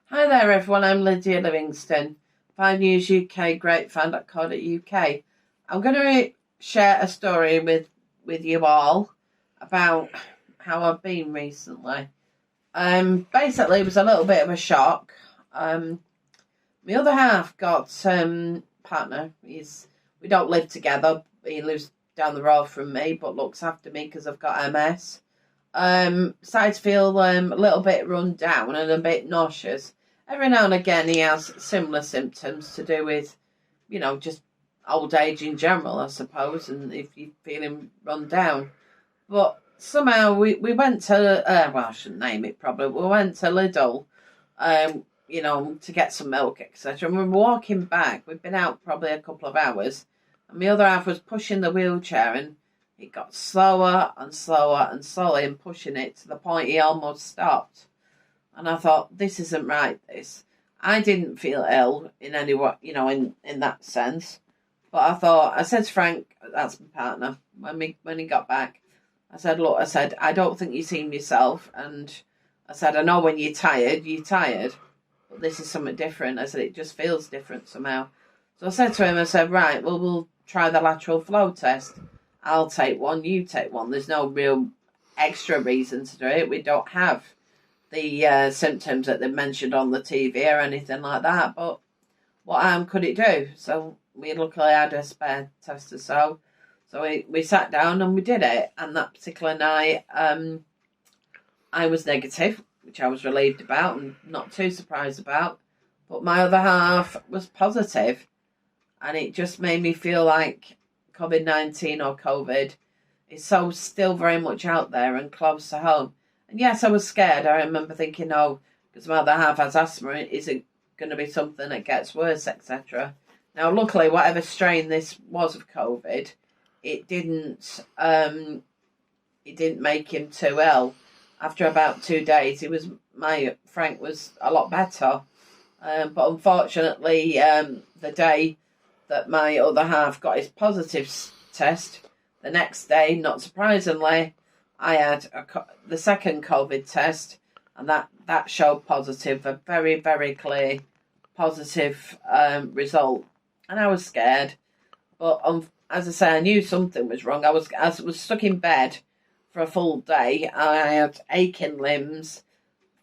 Hi there everyone, I'm Lydia Livingston, 5 News UK, greatfan.co.uk. I'm going to share a story with you all about how I've been recently. Basically, it was a little bit of a shock. My other half got partner. We don't live together. He lives down the road from me, but looks after me because I've got MS. Started to feel a little bit run down and a bit nauseous. Every now and again, he has similar symptoms to do with, just old age in general, I suppose, and if you're feeling run down. But somehow we went to, well, I shouldn't name it probably, we went to Lidl, to get some milk, etc. And we were walking back. We'd been out probably a couple of hours, and my other half was pushing the wheelchair, and it got slower and slower and slower in pushing it to the point he almost stopped. And I thought, this isn't right, this. I didn't feel ill in any way, in that sense. But I said to Frank, that's my partner, when he got back, I said, look, I don't think you seem yourself. And I said, I know when you're tired. But this is something different. I said, it just feels different somehow. So I said to him, right, well, we'll try the lateral flow test. I'll take one, you take one. There's no real extra reason to do it. We don't have the symptoms that they mentioned on the TV or anything like that. But what harm could it do? So we luckily had a spare test or so. So we sat down and we did it. And that particular night, I was negative, which I was relieved about and not too surprised about. But my other half was positive. And it just made me feel like COVID-19 or COVID is so still very much out there and close to home. And yes, I was scared. I remember thinking, because my other half has asthma, is it going to be something that gets worse, etc. Now, luckily, whatever strain this was of COVID, it didn't make him too ill. After about 2 days, Frank was a lot better. But unfortunately, the day that my other half got his positive test, the next day, not surprisingly, I had the second COVID test, and that showed positive, a very, very clear positive result. And I was scared, but as I say, I knew something was wrong. I was stuck in bed for a full day. I had aching limbs,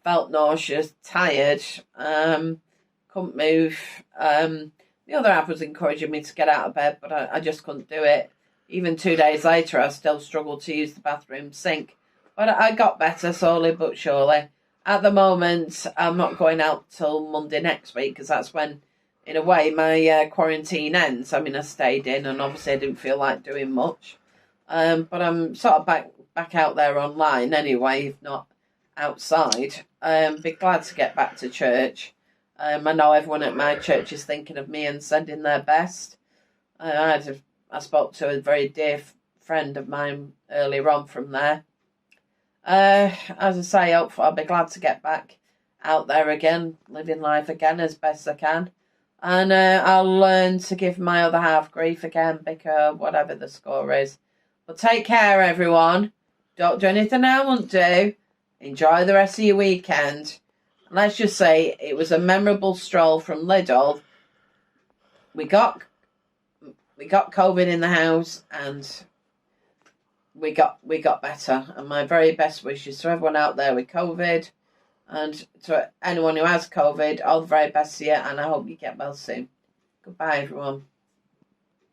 felt nauseous, tired, couldn't move. The other half was encouraging me to get out of bed, but I just couldn't do it. Even 2 days later, I still struggled to use the bathroom sink. But I got better, slowly but surely. At the moment, I'm not going out till Monday next week, because that's when, in a way, my quarantine ends. I mean, I stayed in, and obviously I didn't feel like doing much. But I'm sort of back out there online anyway, if not outside. Be glad to get back to church. I know everyone at my church is thinking of me and sending their best. I spoke to a very dear friend of mine earlier on from there. As I say, hopefully I'll be glad to get back out there again, living life again as best I can. And I'll learn to give my other half grief again, because whatever the score is. But take care, everyone. Don't do anything I won't do. Enjoy the rest of your weekend. Let's just say it was a memorable stroll from Lidl. We got COVID in the house, and we got better. And my very best wishes to everyone out there with COVID, and to anyone who has COVID, all the very best to you, and I hope you get well soon. Goodbye, everyone.